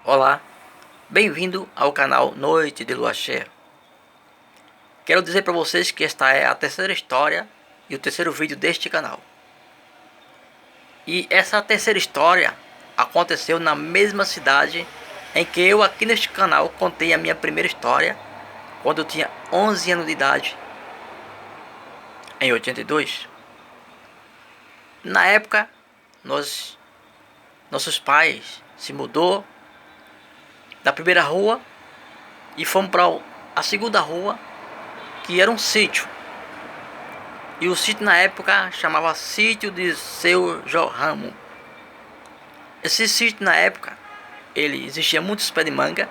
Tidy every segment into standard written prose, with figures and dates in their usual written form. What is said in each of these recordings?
Olá, bem-vindo ao canal Noite de Lua Cheia. Quero dizer para vocês que esta é a terceira história e o terceiro vídeo deste canal. E essa terceira história aconteceu na mesma cidade em que eu aqui neste canal contei a minha primeira história, quando eu tinha 11 anos de idade, em 82. Na época, nossos pais se mudou da primeira rua e fomos para a segunda rua, que era um sítio. E o sítio na época chamava Sítio de Seu Jorramo. Esse sítio na época, ele existia muitos pés de manga,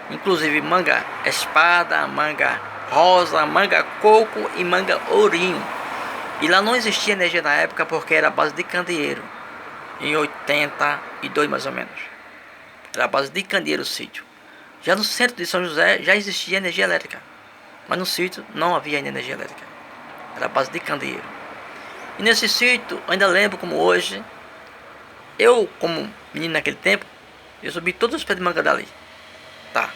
inclusive manga espada, manga rosa, manga coco e manga ourinho. E lá não existia energia na época porque era a base de candeeiro, em 82 mais ou menos. Era a base de candeeiro o sítio. Já no centro de São José já existia energia elétrica, mas no sítio não havia energia elétrica. Era a base de candeeiro. E nesse sítio, ainda lembro como hoje, eu como menino naquele tempo, eu subi todos os pés de manga dali. Tá.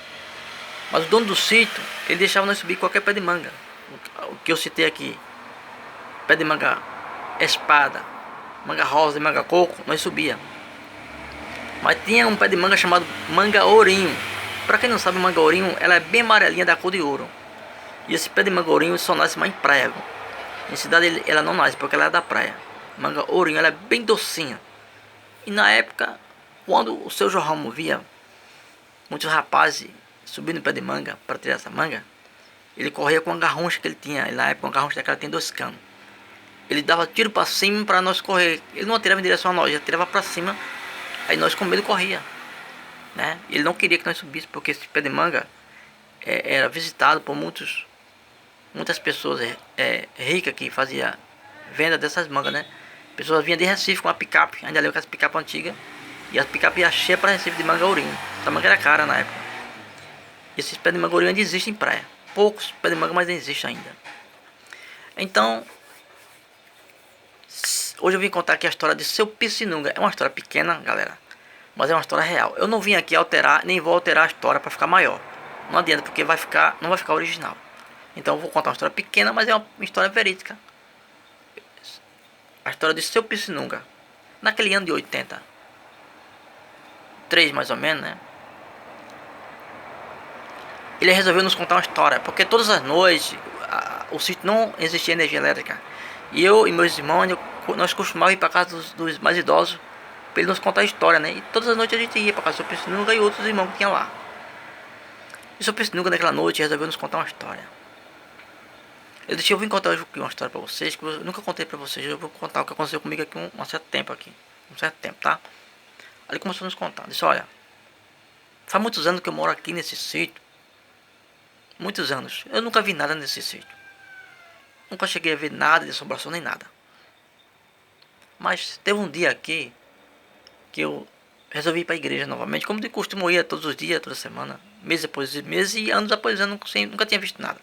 Mas o dono do sítio, ele deixava nós subir qualquer pé de manga. O que eu citei aqui. Pé de manga espada, manga rosa e manga coco, nós subia. Mas tinha um pé de manga chamado manga ourinho. Pra quem não sabe, manga ourinho, ela é bem amarelinha da cor de ouro. E esse pé de manga ourinho só nasce mais em praia. Em cidade ela não nasce porque ela é da praia. Manga ourinho, ela é bem docinha. E na época, quando o seu Jorramo via muitos rapazes subindo no pé de manga para tirar essa manga, ele corria com uma garroncha que ele tinha. E na época, uma garroncha daquela tem 2 canos. Ele dava tiro para cima para nós correr. Ele não atirava em direção a nós, ele atirava para cima. Aí nós com medo corria, né? Ele não queria que nós subíssemos porque esse pé de manga era visitado por muitas pessoas ricas que fazia venda dessas mangas, né? Pessoas vinham de Recife com a picape, ainda lembro que as picape antigas, e as picape ia cheia para Recife de manga ourinho. Essa manga era cara na época. E esses pés de manga ourinho ainda existem em praia. Poucos pés de manga, mas ainda existem ainda. Então, hoje eu vim contar aqui a história de Seu Piscinunga. É uma história pequena, galera, mas é uma história real. Eu não vim aqui alterar, nem vou alterar a história para ficar maior. Não adianta, porque não vai ficar original. Então eu vou contar uma história pequena, mas é uma história verídica. A história de Seu Piscinunga. Naquele ano de 83 mais ou menos, né? Ele resolveu nos contar uma história, porque todas as noites o sítio não existia energia elétrica. E eu e meus irmãos, nós costumávamos ir para casa dos mais idosos para ele nos contar a história, né? E todas as noites a gente ia para casa do Seu Piscinunga e outros irmãos que tinham lá. E o Seu Piscinunga naquela noite resolveu nos contar uma história. Eu vim contar hoje uma história pra vocês que eu nunca contei pra vocês. Eu vou contar o que aconteceu comigo aqui um certo tempo aqui. Um certo tempo, tá? Aí ele começou a nos contar. Disse, olha, faz muitos anos que eu moro aqui nesse sítio. Muitos anos. Eu nunca vi nada nesse sítio. Nunca cheguei a ver nada de assombração nem nada. Mas teve um dia aqui que eu resolvi ir pra igreja novamente. Como de costume eu ia todos os dias, toda semana. Mês após mês e anos após anos. Nunca tinha visto nada.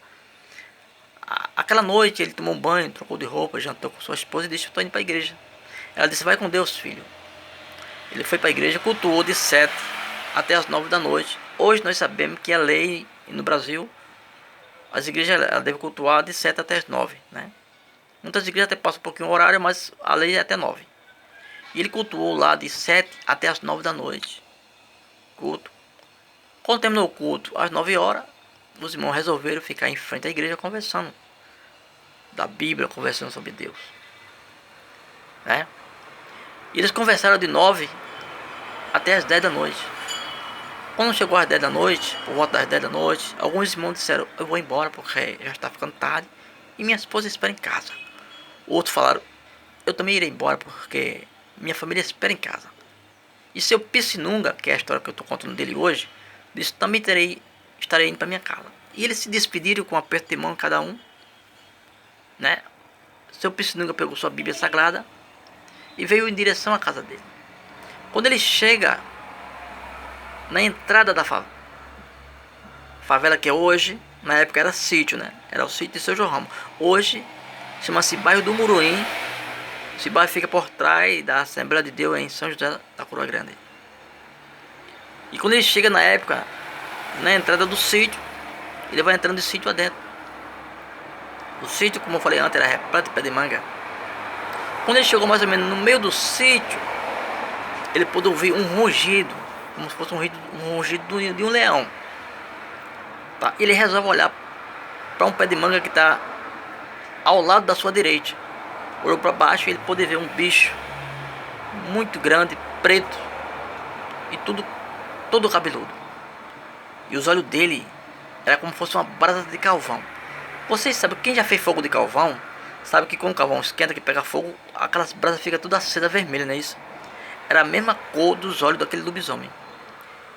Aquela noite ele tomou um banho, trocou de roupa, jantou com sua esposa e disse, estou indo para a igreja. Ela disse, vai com Deus, filho. Ele foi para a igreja, cultuou de 7 até as 9 da noite. Hoje nós sabemos que a lei no Brasil, as igrejas devem cultuar de 7 até as 9, né? Muitas igrejas até passam um pouquinho o horário, mas a lei é até 9. E ele cultuou lá de 7 até as 9 da noite. Culto. Quando terminou o culto, às 9 horas, os irmãos resolveram ficar em frente à igreja conversando da Bíblia, conversando sobre Deus, né? E eles conversaram de 9 até as 10 da noite. Quando chegou às 10 da noite, por volta das 10 da noite, alguns irmãos disseram, eu vou embora porque já está ficando tarde e minha esposa espera em casa. Outros falaram, eu também irei embora porque minha família espera em casa. E Seu Piscinunga, que é a história que eu estou contando dele hoje, disse, também estarei indo para minha casa. E eles se despediram com um aperto de mão cada um, né? Seu Piscinunga pegou sua Bíblia Sagrada e veio em direção à casa dele. Quando ele chega na entrada da favela que é hoje, na época era sítio, né? Era o sítio de Seu Jorramo. Hoje chama-se bairro do Muruim. Esse bairro fica por trás da Assembleia de Deus em São José da Coroa Grande. E quando ele chega na época, na entrada do sítio, ele vai entrando de sítio adentro. O sítio, como eu falei antes, era repleto de pé de manga. Quando ele chegou mais ou menos no meio do sítio, ele pôde ouvir um rugido, como se fosse um rugido de um leão. Tá? Ele resolve olhar para um pé de manga que está ao lado da sua direita. Olhou para baixo e ele pôde ver um bicho muito grande, preto e todo cabeludo. E os olhos dele era como se fosse uma brasa de carvão. Vocês sabem, quem já fez fogo de carvão sabe que quando o carvão esquenta, que pega fogo, aquelas brasas ficam toda acesa vermelha, não é isso? Era a mesma cor dos olhos daquele lobisomem.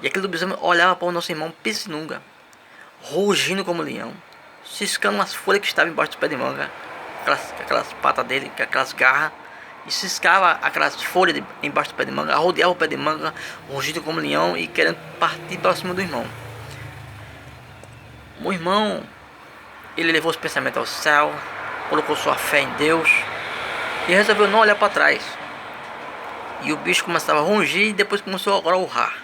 E aquele lobisomem olhava para o nosso irmão Pissinunga, rugindo como leão, ciscando umas folhas que estavam embaixo do pé de manga, aquelas patas dele, aquelas garras, e ciscava aquelas folhas embaixo do pé de manga, rodeava o pé de manga, rugindo como leão e querendo partir para cima do irmão. O irmão, ele levou os pensamentos ao céu, colocou sua fé em Deus e resolveu não olhar para trás. E o bicho começava a rugir e depois começou agora a urrar,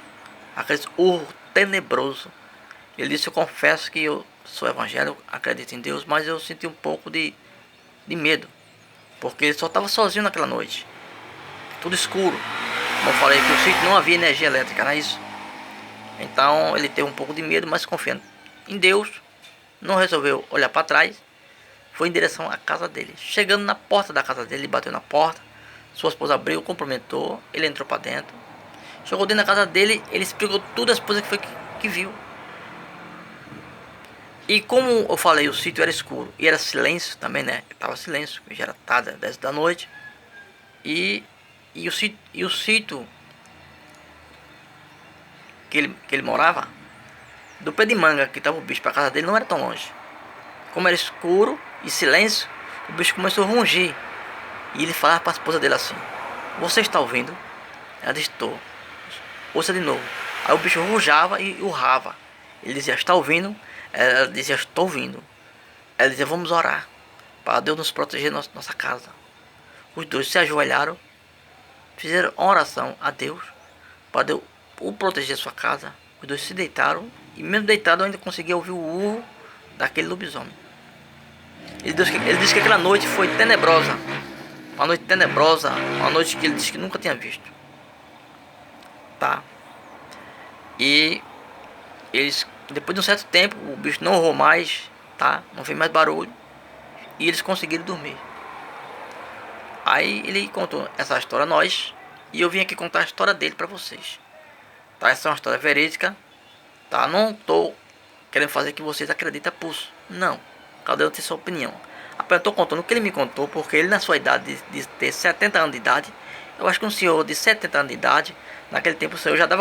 aquele urro tenebroso. Ele disse: eu confesso que eu sou evangélico, acredito em Deus, mas eu senti um pouco de medo, porque ele só estava sozinho naquela noite, tudo escuro. Como eu falei, que o sítio não havia energia elétrica, não é isso? Então ele teve um pouco de medo, mas confiando em Deus, não resolveu olhar para trás, foi em direção à casa dele. Chegando na porta da casa dele, ele bateu na porta, sua esposa abriu, cumprimentou, ele entrou para dentro. Chegou dentro da casa dele, ele explicou tudo a esposa que viu. E como eu falei, o sítio era escuro e era silêncio também, né? Tava silêncio, já era tarde, 10 da noite. E o sítio que ele morava, do pé de manga que tava o bicho para casa dele, não era tão longe. Como era escuro e silêncio, o bicho começou a rugir. E ele falava para a esposa dele assim: você está ouvindo? Ela disse: estou. Ouça de novo. Aí o bicho rujava e urrava. Ele dizia: está ouvindo? Ela dizia: estou ouvindo. Ela dizia: vamos orar para Deus nos proteger nossa casa. Os dois se ajoelharam, fizeram uma oração a Deus para Deus o proteger sua casa. Os dois se deitaram e mesmo deitado ainda conseguia ouvir o urro daquele lobisomem. Ele disse que aquela noite foi tenebrosa. Uma noite tenebrosa, uma noite que ele disse que nunca tinha visto. Tá? E eles, depois de um certo tempo, o bicho não urrou mais, tá? Não fez mais barulho. E eles conseguiram dormir. Aí ele contou essa história a nós. E eu vim aqui contar a história dele pra vocês. Tá? Essa é uma história verídica. Tá? Não tô querendo fazer que vocês acreditem a pulso. Não. Cada um tem sua opinião. Apenas estou contando o que ele me contou, porque ele, na sua idade de ter 70 anos de idade, eu acho que um senhor de 70 anos de idade, naquele tempo o senhor já dava